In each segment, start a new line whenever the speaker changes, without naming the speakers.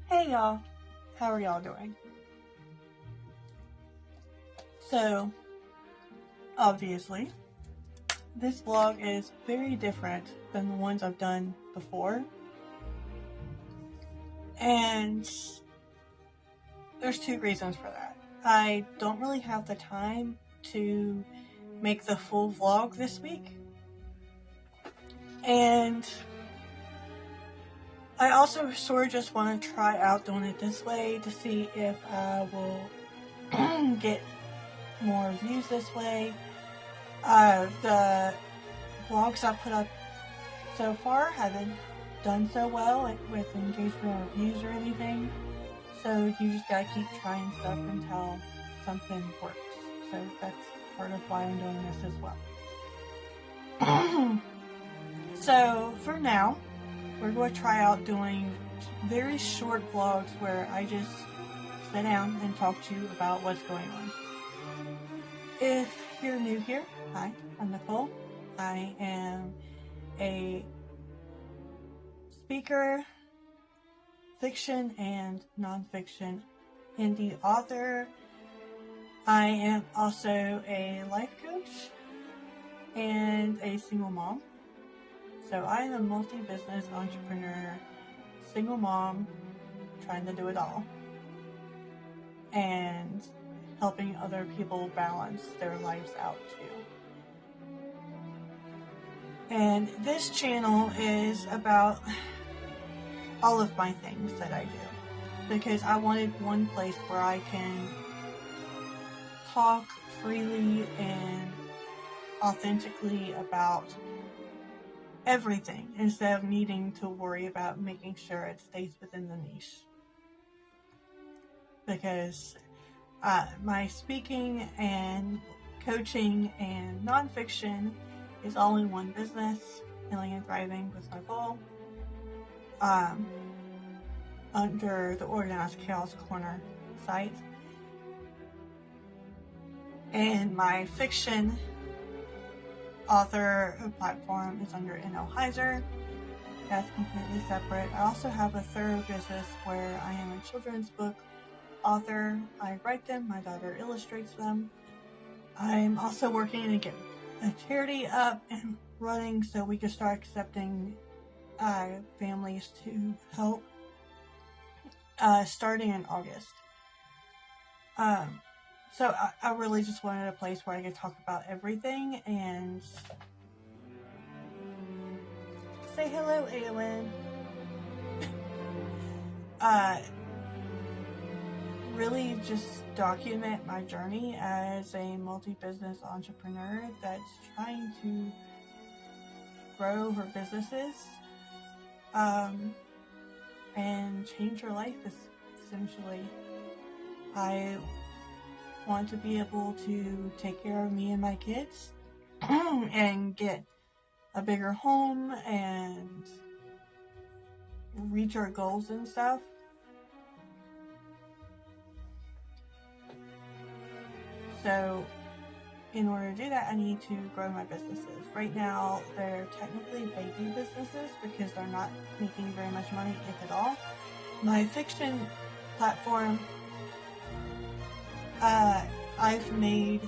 Hey y'all, how are y'all doing? So, obviously, this vlog is very different than the ones I've done before. And there's two reasons for that. I don't really have the time to make the full vlog this week. And I also sort of just want to try out doing it this way to see if I will get more views this way. The vlogs I put up so far haven't done so well with engagement or views or anything. So you just gotta keep trying stuff until something works. So that's part of why I'm doing this as well. So for now, we're going to try out doing very short vlogs where I just sit down and talk to you about what's going on. If you're new here, hi, I'm Nicole. I am a speaker, fiction and nonfiction indie author. I am also a life coach and a single mom. So I am a multi-business entrepreneur, single mom, trying to do it all, and helping other people balance their lives out too. And this channel is about all of my things that I do, because I wanted one place where I can talk freely and authentically about everything instead of needing to worry about making sure it stays within the niche. Because my speaking and coaching and nonfiction is all in one business, Healing and Thriving with Nicole, under the Organized Chaos Corner site. And my fiction author platform is under N.L. Heiser. That's completely separate. I also have a third business where I am a children's book author. I write them, my daughter illustrates them. I'm also working to get a charity up and running so we can start accepting families to help starting in August. So I really just wanted a place where I could talk about everything and say hello, Aylin. Really just document my journey as a multi-business entrepreneur that's trying to grow her businesses and change her life, essentially. I want to be able to take care of me and my kids and get a bigger home and reach our goals and stuff. So in order to do that, I need to grow my businesses. Right now, they're technically baby businesses because they're not making very much money, if at all. My fiction platform, I've made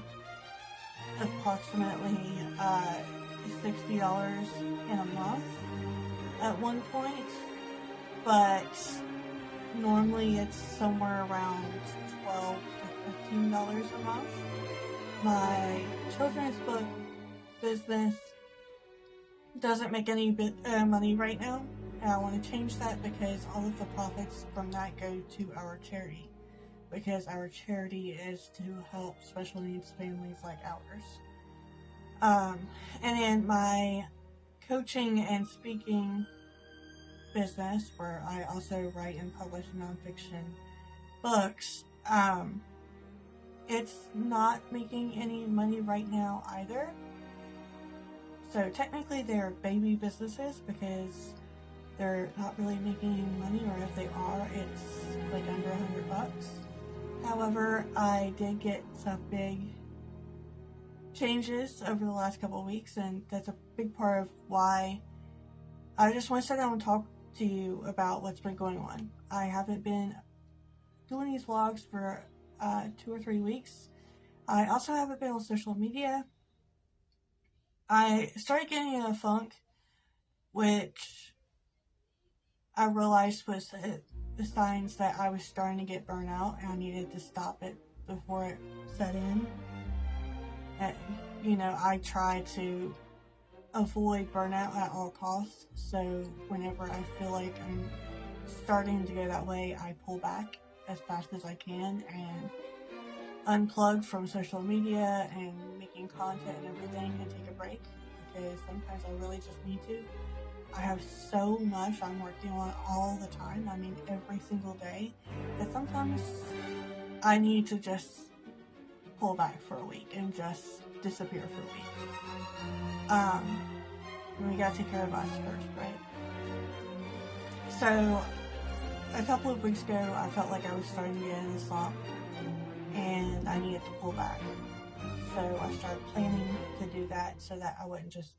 approximately $60 in a month at one point, but normally it's somewhere around $12 to $15 a month. My children's book business doesn't make any money right now, and I want to change that because all of the profits from that go to our charity, because our charity is to help special needs families like ours. And then my coaching and speaking business, where I also write and publish nonfiction books, it's not making any money right now either. So technically they're baby businesses because they're not really making any money, or if they are, it's like under $100. However, I did get some big changes over the last couple of weeks, and that's a big part of why I just want to sit down and talk to you about what's been going on. I haven't been doing these vlogs for 2 or 3 weeks. I also haven't been on social media. I started getting in a funk, which I realized was the signs that I was starting to get burnout and I needed to stop it before it set in. And, I try to avoid burnout at all costs, so whenever I feel like I'm starting to go that way, I pull back as fast as I can and unplug from social media and making content and everything and take a break, because sometimes I really just need to. I have so much I'm working on all the time, every single day, that sometimes I need to just pull back for a week and just disappear for a week. We gotta take care of us first, right? So, a couple of weeks ago, I felt like I was starting to get in a slump, and I needed to pull back. So I started planning to do that so that I wouldn't just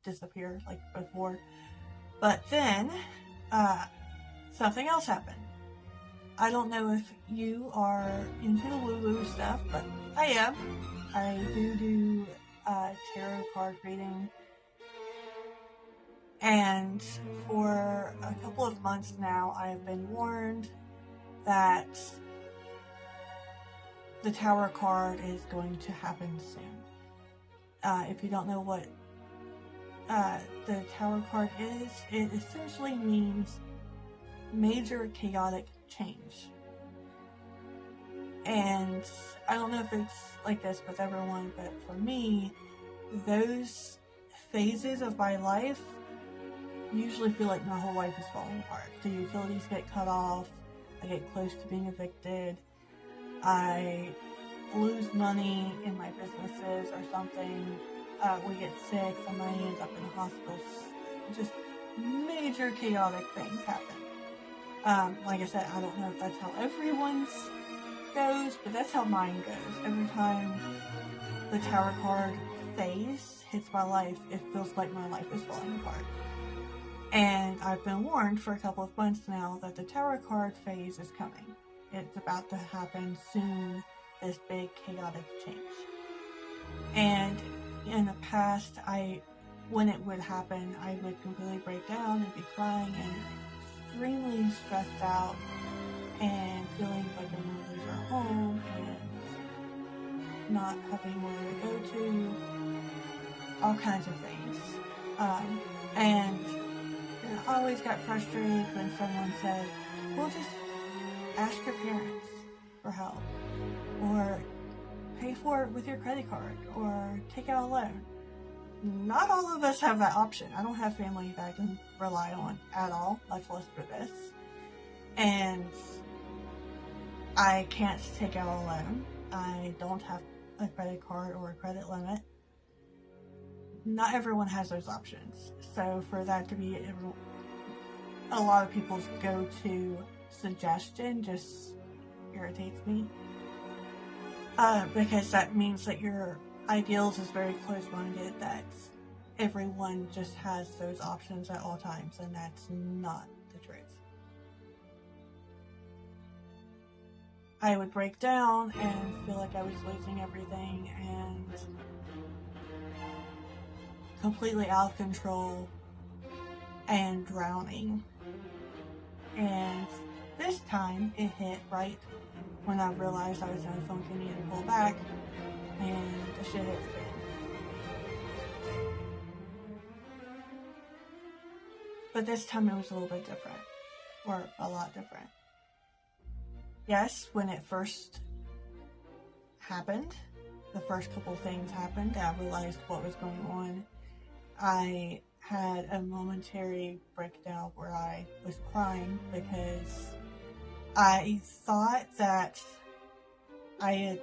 disappear like before. But then, something else happened. I don't know if you are into the woo-woo stuff, but I am. I do tarot card reading. And for a couple of months now, I've been warned that the Tower card is going to happen soon. If you don't know what the Tower card is, it essentially means major chaotic change. And I don't know if it's like this with everyone, but for me, those phases of my life usually feel like my whole life is falling apart. The utilities get cut off, I get close to being evicted, I lose money in my businesses or something, we get sick, somebody ends up in the hospital, just major chaotic things happen. Like I said, I don't know if that's how everyone's goes, but that's how mine goes. Every time the Tower card phase hits my life, it feels like my life is falling apart. And I've been warned for a couple of months now that the Tower card phase is coming. It's about to happen soon, this big chaotic change. And in the past, when it would happen, I would completely break down and be crying and extremely stressed out and feeling like I'm going to lose our home and not having where to go to, all kinds of things. And I always got frustrated when someone said, well, just ask your parents for help, or pay for it with your credit card, or take out a loan. Not all of us have that option. I don't have family that I can rely on at all, much less for this. And I can't take out a loan. I don't have a credit card or a credit limit. Not everyone has those options. So for that to be a lot of people's go-to suggestion just irritates me. Because that means that your ideals is very close-minded, that everyone just has those options at all times, and that's not the truth. I would break down and feel like I was losing everything and completely out of control and drowning. And this time it hit right when I realized I was in a funk and needed to pull back, and the shit hit the fan. But this time it was a little bit different, or a lot different. Yes, when it first happened, the first couple things happened, I realized what was going on. I had a momentary breakdown where I was crying because I thought that I had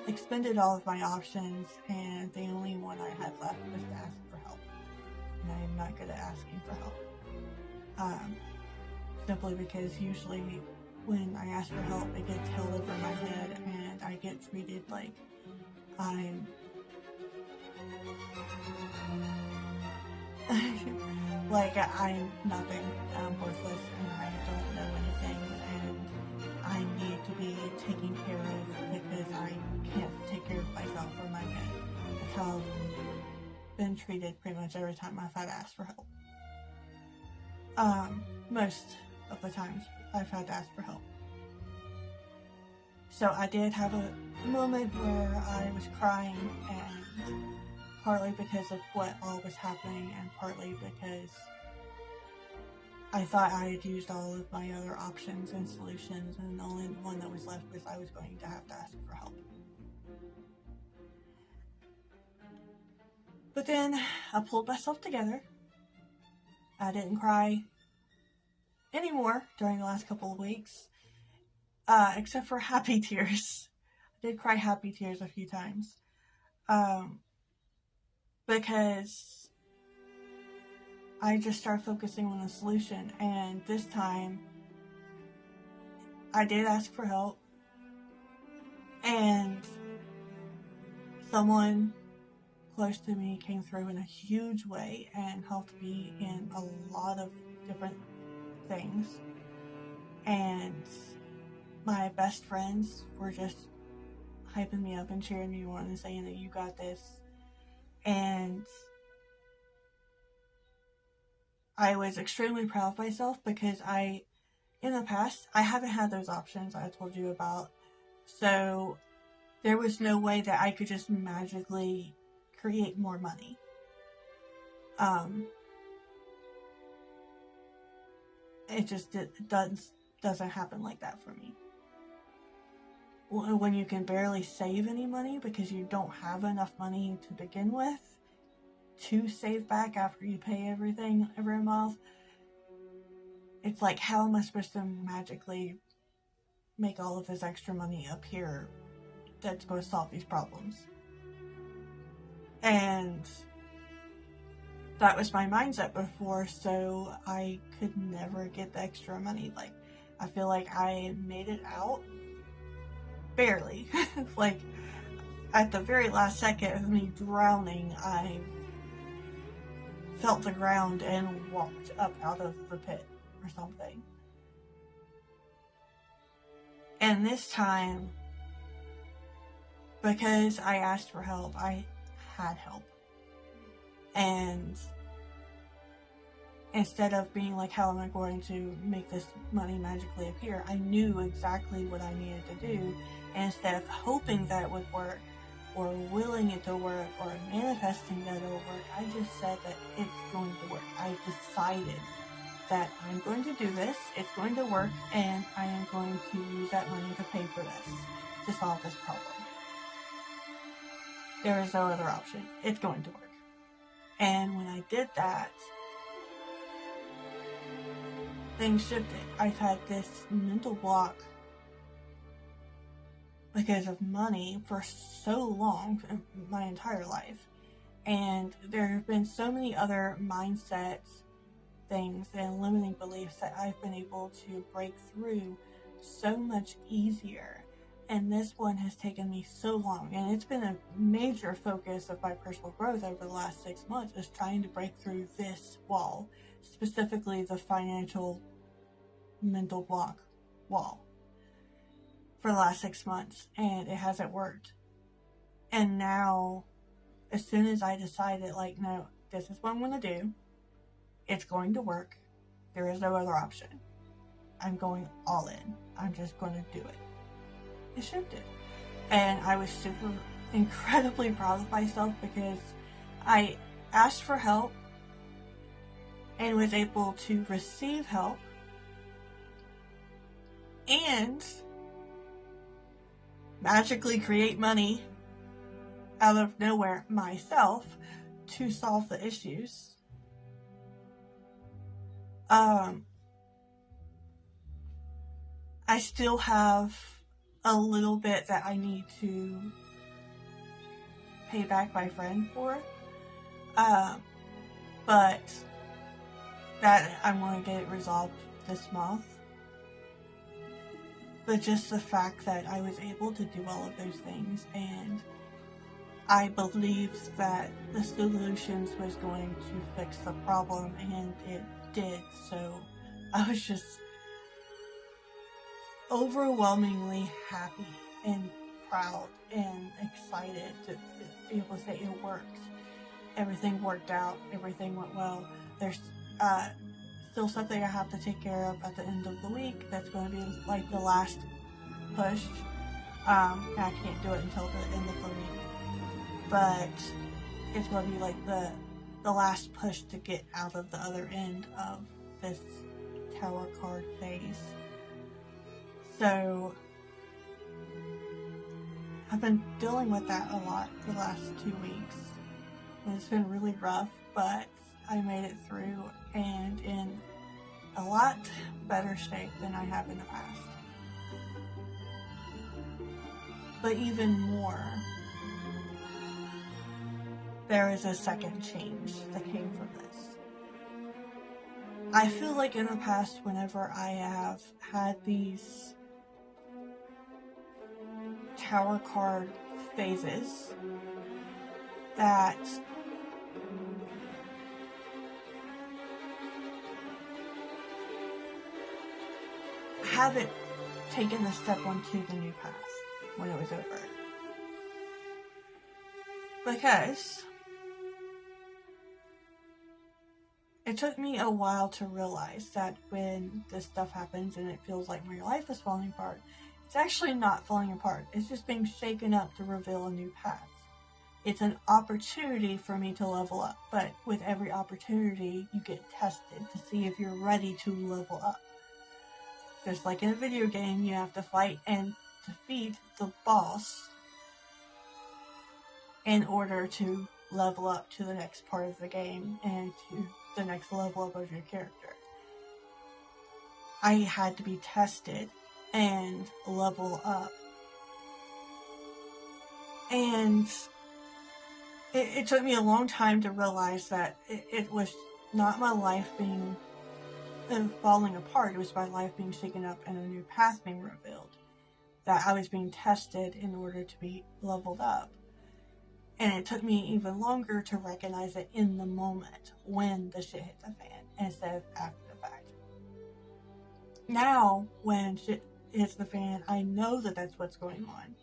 expended all of my options and the only one I had left was to ask for help. And I am not good at asking for help. Simply because usually when I ask for help, it gets held over my head and I get treated like I'm like I'm nothing, I'm worthless, and I don't know anything, and I need to be taken care of because I can't take care of myself or my pain. That's how I've been treated pretty much every time I've had to ask for help. Most of the times I've had to ask for help. So I did have a moment where I was crying, and partly because of what all was happening, and partly because I thought I had used all of my other options and solutions, and the only one that was left was I was going to have to ask for help. But then I pulled myself together. I didn't cry anymore during the last couple of weeks, except for happy tears. I did cry happy tears a few times, because I just started focusing on the solution, and this time I did ask for help, and someone close to me came through in a huge way and helped me in a lot of different things. And my best friends were just hyping me up and cheering me on and saying that you got this. And I was extremely proud of myself because in the past, I haven't had those options I told you about. So there was no way that I could just magically create more money. It just doesn't happen like that for me. When you can barely save any money because you don't have enough money to begin with to save back after you pay everything every month, it's like, how am I supposed to magically make all of this extra money appear that's going to solve these problems? And that was my mindset before, so I could never get the extra money. Like, I feel like I made it out barely. Like, at the very last second of me drowning, I felt the ground and walked up out of the pit or something. And this time, because I asked for help, I had help. And instead of being like, how am I going to make this money magically appear, I knew exactly what I needed to do. And instead of hoping that it would work, or willing it to work, or manifesting that it'll work, I just said that it's going to work. I decided that I'm going to do this, it's going to work, and I am going to use that money to pay for this, to solve this problem. There is no other option. It's going to work. And when I did that, things shifted. I've had this mental block because of money for so long, my entire life. And there have been so many other mindset things and limiting beliefs that I've been able to break through so much easier. And this one has taken me so long, and it's been a major focus of my personal growth over the last 6 months, is trying to break through this wall, specifically the financial mental block wall, for the last 6 months, and it hasn't worked. And now, as soon as I decided, like, no, this is what I'm going to do, it's going to work, there is no other option, I'm going all in, I'm just going to do it. It shifted. And I was incredibly proud of myself because I asked for help and was able to receive help and magically create money out of nowhere myself to solve the issues. I still have a little bit that I need to pay back my friend for, but that I'm going to get it resolved this month. But just the fact that I was able to do all of those things and I believed that the solutions was going to fix the problem, and it did. So I was just overwhelmingly happy and proud and excited to be able to say it worked. Everything worked out. Everything went well. There's still something I have to take care of at the end of the week. That's going to be like the last push. I can't do it until the end of the week, but it's going to be like the last push to get out of the other end of this tower card phase. So I've been dealing with that a lot the last 2 weeks. And it's been really rough, but I made it through and in a lot better shape than I have in the past. But even more, there is a second change that came from this. I feel like in the past, whenever I have had these tower card phases, that haven't taken the step onto the new path when it was over. Because it took me a while to realize that when this stuff happens and it feels like my life is falling apart, it's actually not falling apart. It's just being shaken up to reveal a new path. It's an opportunity for me to level up, but with every opportunity, you get tested to see if you're ready to level up. Just like in a video game, you have to fight and defeat the boss in order to level up to the next part of the game and to the next level up of your character. I had to be tested and level up. And it took me a long time to realize that it was not my life being falling apart. It was my life being shaken up and a new path being revealed. That I was being tested in order to be leveled up. And it took me even longer to recognize it in the moment when the shit hit the fan instead of after the fact. Now, when shit hits the fan, I know that that's what's going on.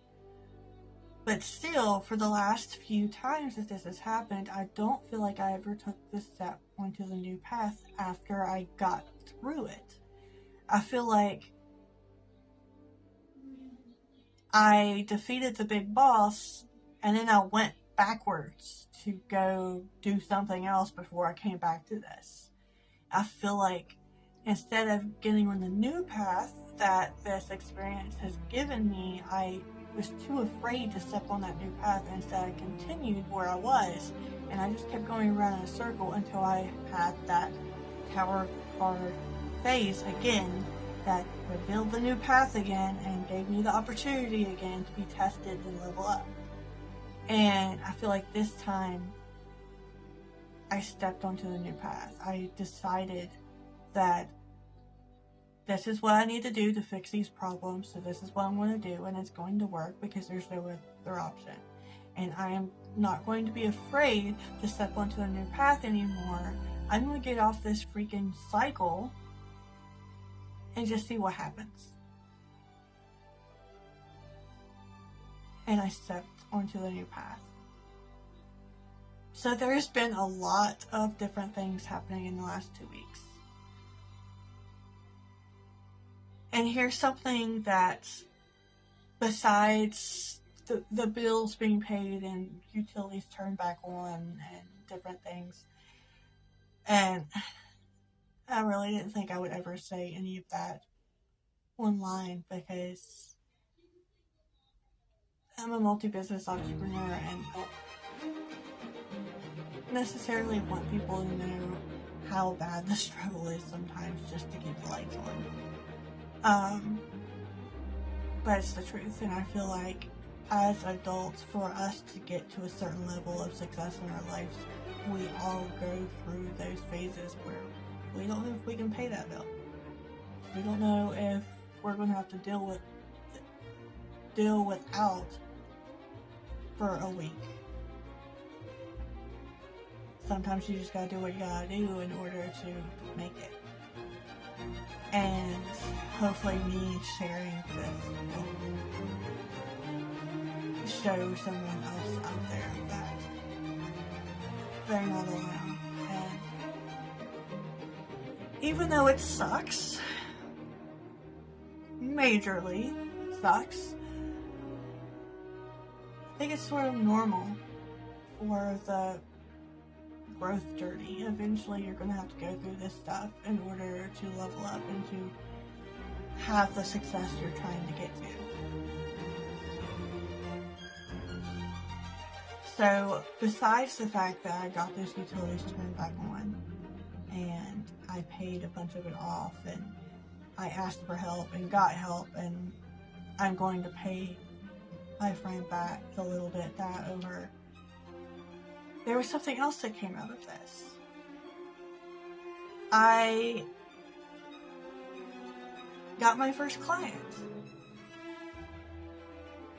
But still, for the last few times that this has happened, I don't feel like I ever took this step onto the new path after I got through it. I feel like I defeated the big boss, and then I went backwards to go do something else before I came back to this. I feel like instead of getting on the new path that this experience has given me, I was too afraid to step on that new path, and instead I continued where I was, and I just kept going around in a circle until I had that tower card phase again that revealed the new path again and gave me the opportunity again to be tested and level up. And I feel like this time I stepped onto the new path. I decided that this is what I need to do to fix these problems, so this is what I'm going to do, and it's going to work because there's no other option. And I am not going to be afraid to step onto a new path anymore. I'm going to get off this freaking cycle and just see what happens. And I stepped onto the new path. So there's been a lot of different things happening in the last 2 weeks. And here's something that, besides the bills being paid and utilities turned back on and different things, and I really didn't think I would ever say any of that online because I'm a multi-business entrepreneur and I don't necessarily want people to know how bad the struggle is sometimes just to keep the lights on. But it's the truth, and I feel like as adults, for us to get to a certain level of success in our lives, we all go through those phases where we don't know if we can pay that bill. We don't know if we're going to have to deal without for a week. sometimes you just gotta do what you gotta do in order to make it. And hopefully me sharing this will show someone else out there that they're not alone. And even though it sucks, majorly sucks, I think it's sort of normal for the growth journey. Eventually you're going to have to go through this stuff in order to level up and to have the success you're trying to get to. So besides the fact that I got those utilities turned back on and I paid a bunch of it off and I asked for help and got help, and I'm going to pay my friend back a little bit that over, there was something else that came out of this. I got my first client.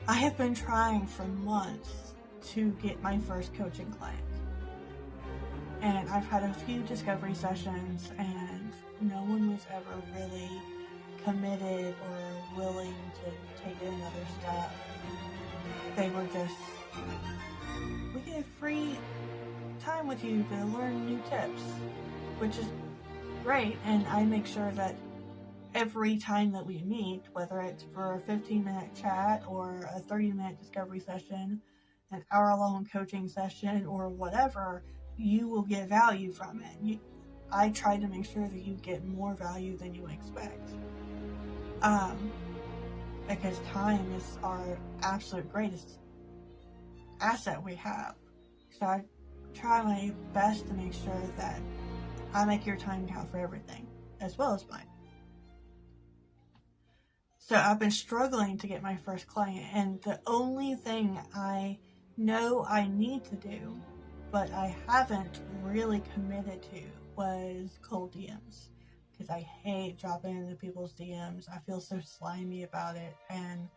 I have been trying for months to get my first coaching client. And I've had a few discovery sessions and no one was ever really committed or willing to take it another step. They were just, we get free time with you to learn new tips, which is great. And I make sure that every time that we meet, whether it's for a 15-minute chat or a 30-minute discovery session, an hour-long coaching session, or whatever, you will get value from it. I try to make sure that you get more value than you expect. Because time is our absolute greatest asset we have. So I try my best to make sure that I make your time count for everything, as well as mine. So I've been struggling to get my first client, and the only thing I know I need to do, but I haven't really committed to, was cold DMs. Because I hate dropping into people's DMs. I feel so slimy about it, and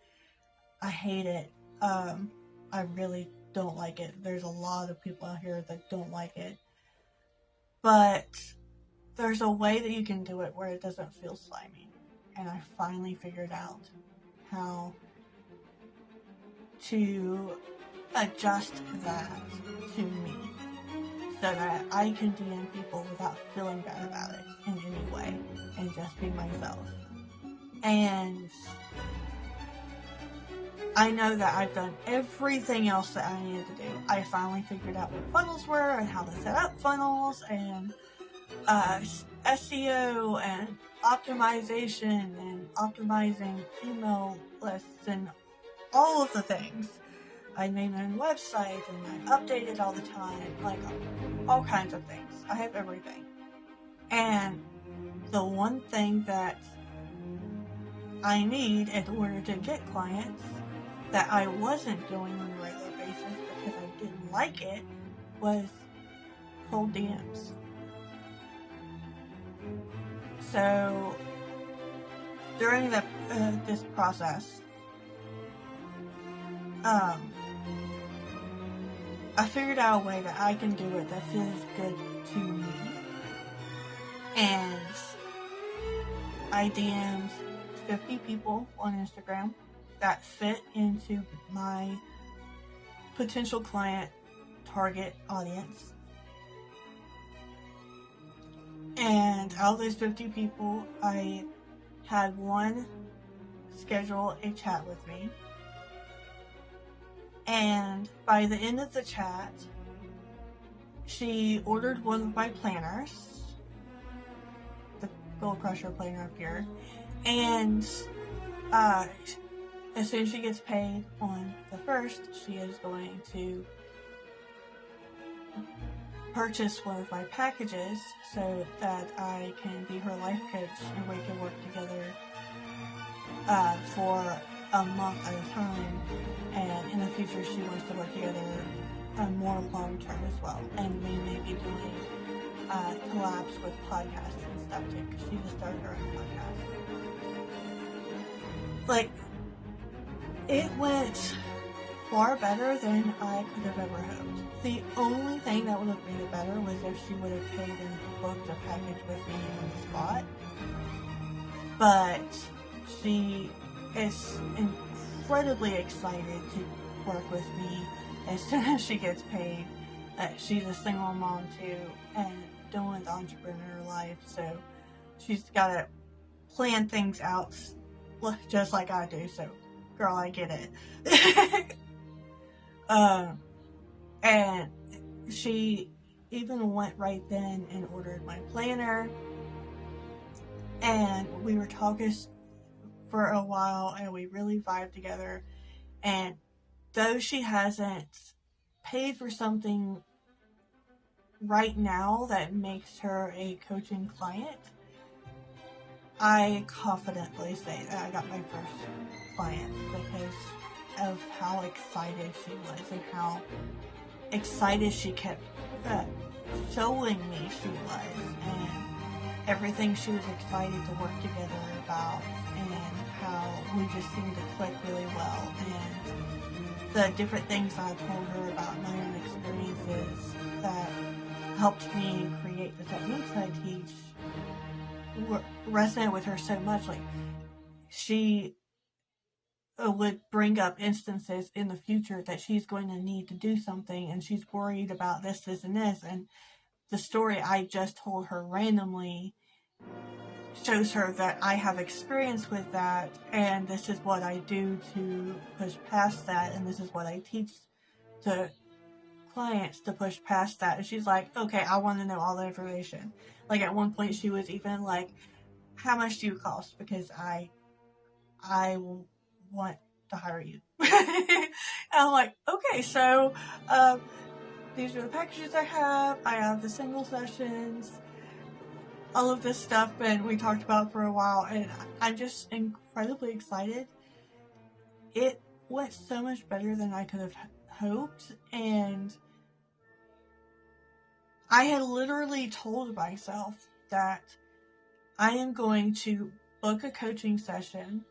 I hate it. I really don't like it. There's a lot of people out here that don't like it. But there's a way that you can do it where it doesn't feel slimy. And I finally figured out how to adjust that to me, so that I can DM people without feeling bad about it in any way and just be myself. And I know that I've done everything else that I needed to do. I finally figured out what funnels were and how to set up funnels and SEO and optimization and optimizing email lists and all of the things. I made my own website and I update it all the time, like all kinds of things. I have everything. And the one thing that I need in order to get clients that I wasn't doing on a regular basis because I didn't like it was cold DMs. So during this process, I figured out a way that I can do it that feels good to me. And I DM'd 50 people on Instagram that fit into my potential client target audience. And out of those 50 people, I had one schedule a chat with me. And by the end of the chat, she ordered one of my planners, the Goal Crusher planner up here, and as soon as she gets paid on the 1st, she is going to purchase one of my packages so that I can be her life coach and we can work together for a month at a time, and in the future she wants to work together more long term as well, and we may be doing collabs with podcasts and stuff too, because she just started her own podcast. Like, it went far better than I could have ever hoped. The only thing that would have made it better was if she would have paid and booked a package with me on the spot. But she is incredibly excited to work with me as soon as she gets paid. She's a single mom too, and doing the entrepreneur life, so she's got to plan things out just like I do. So, girl, I get it. And she even went right then and ordered my planner, and we were talking for a while, and we really vibed together. And though she hasn't paid for something right now that makes her a coaching client, I confidently say that I got my first client because of how excited she was and how excited she kept showing me she was, and everything she was excited to work together about, and how we just seemed to click really well, and the different things I told her about my own experiences that helped me create the techniques I teach resonate with her so much. Like, she would bring up instances in the future that she's going to need to do something, and she's worried about this, and this, and the story I just told her randomly shows her that I have experience with that, and this is what I do to push past that, and this is what I teach to clients to push past that. And she's like, okay, I want to know all the information. Like, at one point she was even like, how much do you cost? Because I want to hire you. And I'm like, okay, so these are the packages I have the single sessions, all of this stuff, and we talked about it for a while, and I'm just incredibly excited. It went so much better than I could have hoped, and I had literally told myself that I am going to book a coaching session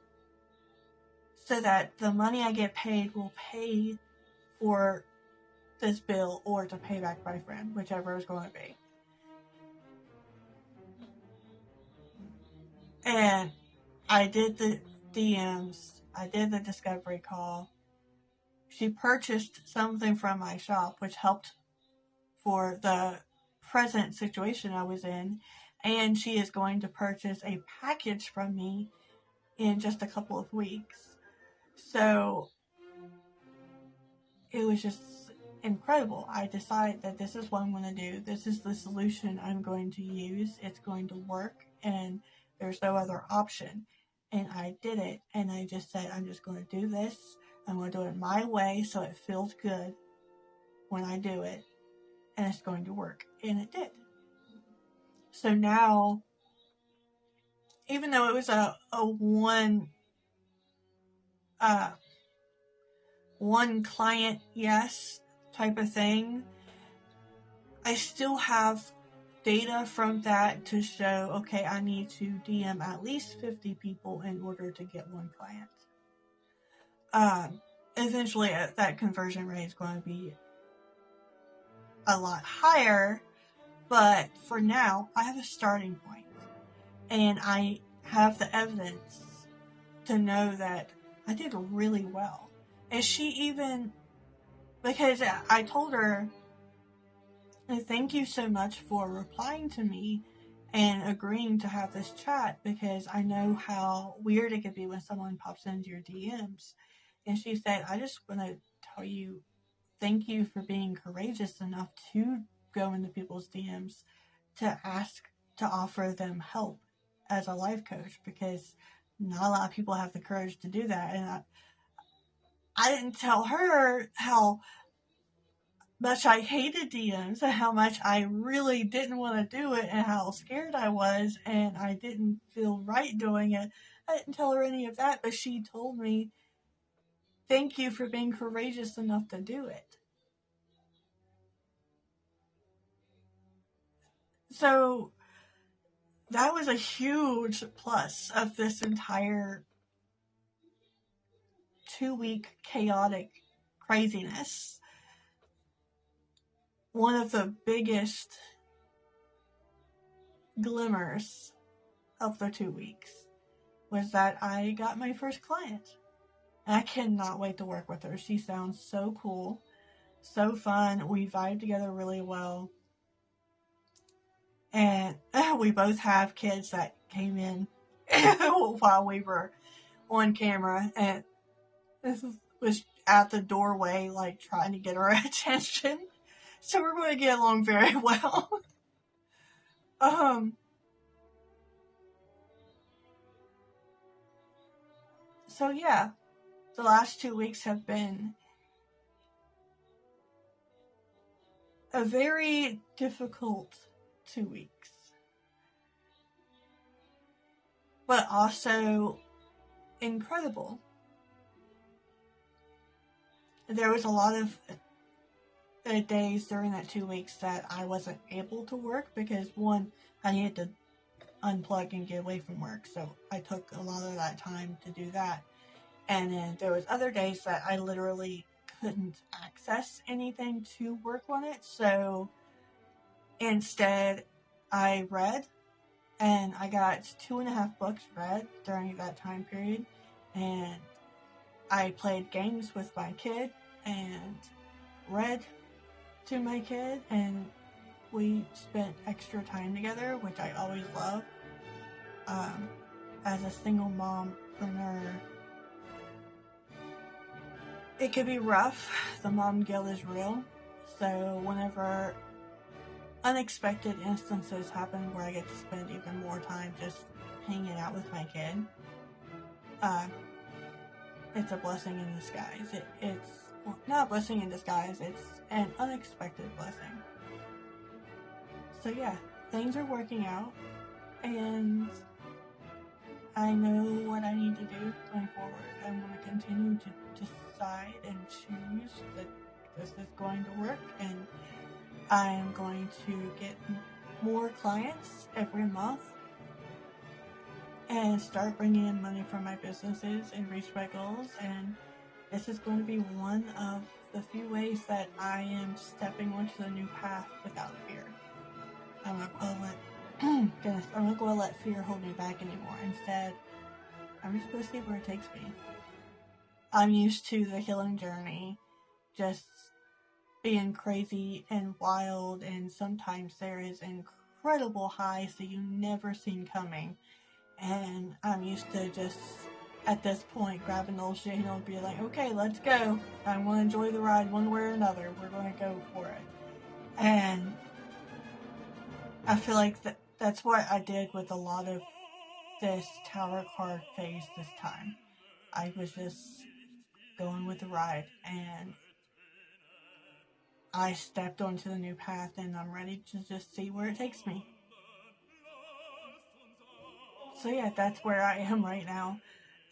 so that the money I get paid will pay for this bill or to pay back my friend, whichever is going to be. And I did the DMs, I did the discovery call. She purchased something from my shop, which helped for the present situation I was in, and she is going to purchase a package from me in just a couple of weeks. So it was just incredible. I decided that this is what I'm going to do. This is the solution I'm going to use. It's going to work, and there's no other option. And I did it, and I just said, I'm just going to do this. I'm going to do it my way so it feels good when I do it, and it's going to work. And it did. So now, even though it was a one client yes type of thing, I still have data from that to show, okay, I need to DM at least 50 people in order to get one client. Eventually that conversion rate is going to be a lot higher, but for now I have a starting point, and I have the evidence to know that I did really well. And she even, because I told her, thank you so much for replying to me and agreeing to have this chat, because I know how weird it could be when someone pops into your DMs. And she said, I just want to tell you, thank you for being courageous enough to go into people's DMs to ask to offer them help as a life coach, because not a lot of people have the courage to do that. And I didn't tell her how much I hated DMs and how much I really didn't want to do it and how scared I was and I didn't feel right doing it. I didn't tell her any of that, but she told me, thank you for being courageous enough to do it. So that was a huge plus of this entire 2-week chaotic craziness. One of the biggest glimmers of the 2 weeks was that I got my first client. And I cannot wait to work with her. She sounds so cool, so fun. We vibe together really well. And we both have kids that came in while we were on camera. And this was at the doorway, like trying to get our attention. So we're going to get along very well. So yeah, the last 2 weeks have been a very difficult 2 weeks. But also incredible. There was a lot of days during that 2 weeks that I wasn't able to work because, one, I needed to unplug and get away from work, so I took a lot of that time to do that. And then there was other days that I literally couldn't access anything to work on it, so instead I read, and I got 2.5 books read during that time period, and I played games with my kid and read to my kid, and we spent extra time together, which I always love. As a single mompreneur, it could be rough. The mom guilt is real. So whenever unexpected instances happen where I get to spend even more time just hanging out with my kid, it's a blessing in disguise. It's not a blessing in disguise, it's an unexpected blessing. So yeah, things are working out, and I know what I need to do going forward. I'm going to continue to decide and choose that this is going to work, and I am going to get more clients every month and start bringing in money from my businesses and reach my goals. And this is going to be one of the few ways that I am stepping onto the new path without fear. I'm not going to let fear hold me back anymore. Instead, I'm just going to see where it takes me. I'm used to the healing journey just being crazy and wild, and sometimes there is incredible highs that you never seen coming. And I'm used to just, at this point, grabbing those shit and be like, okay, let's go. I want to enjoy the ride one way or another. We're going to go for it. And I feel like that's what I did with a lot of this tower card phase this time. I was just going with the ride, and I stepped onto the new path, and I'm ready to just see where it takes me. So yeah, that's where I am right now.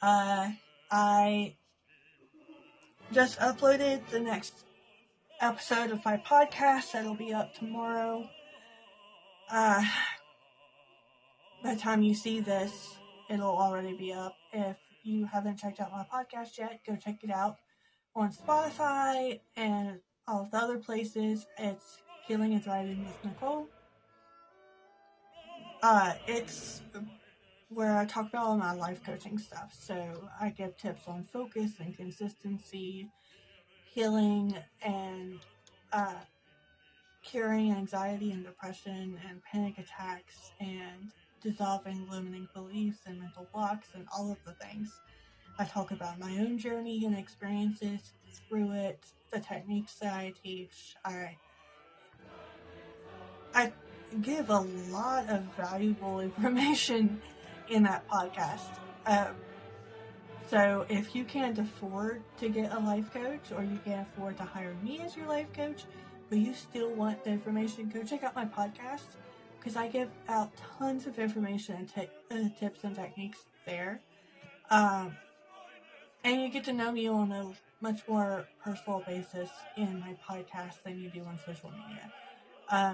I just uploaded the next episode of my podcast that'll be up tomorrow. By the time you see this, it'll already be up. If you haven't checked out my podcast yet, go check it out on Spotify and all of the other places. It's Healing and Thriving with Nicole. It's where I talk about all my life coaching stuff. So I give tips on focus and consistency, healing, and curing anxiety and depression and panic attacks, and dissolving limiting beliefs and mental blocks and all of the things. I talk about my own journey and experiences through it, the techniques that I teach. I give a lot of valuable information in that podcast. So if you can't afford to get a life coach, or you can't afford to hire me as your life coach, but you still want the information, go check out my podcast, because I give out tons of information and tips and techniques there. And you get to know me on a much more personal basis in my podcast than you do on social media.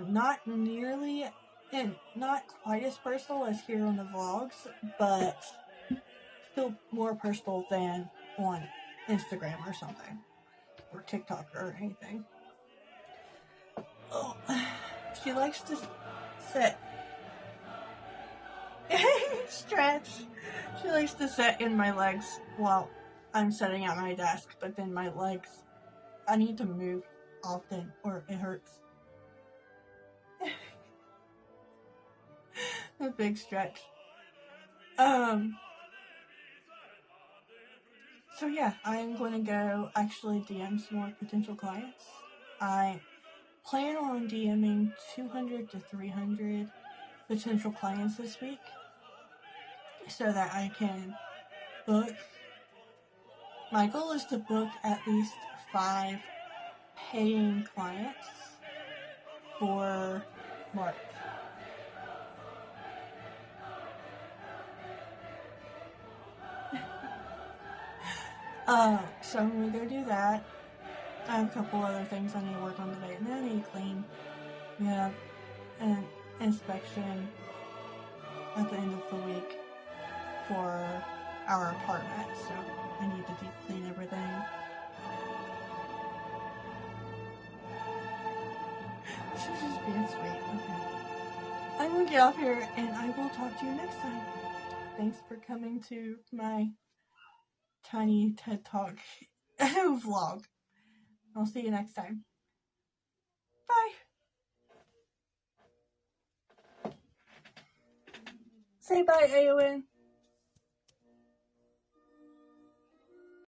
Not nearly, and not quite as personal as here on the vlogs, but still more personal than on Instagram or something. or TikTok or anything. Oh, she likes to sit. Stretch. She likes to sit in my legs while I'm sitting at my desk, but then my legs, I need to move often or it hurts. A big stretch. So yeah, I'm going to go actually DM some more potential clients. I plan on DMing 200 to 300 potential clients this week so that I can book. My goal is to book at least 5 paying clients for March. So I'm going to go do that. I have a couple other things I need to work on today, and then I need to clean. We have an inspection at the end of the week for our apartment, so I need to deep clean everything. She's just being sweet. Okay. I'm gonna get off here, and I will talk to you next time. Thanks for coming to my tiny TED Talk vlog. I'll see you next time. Bye. Say bye, AON.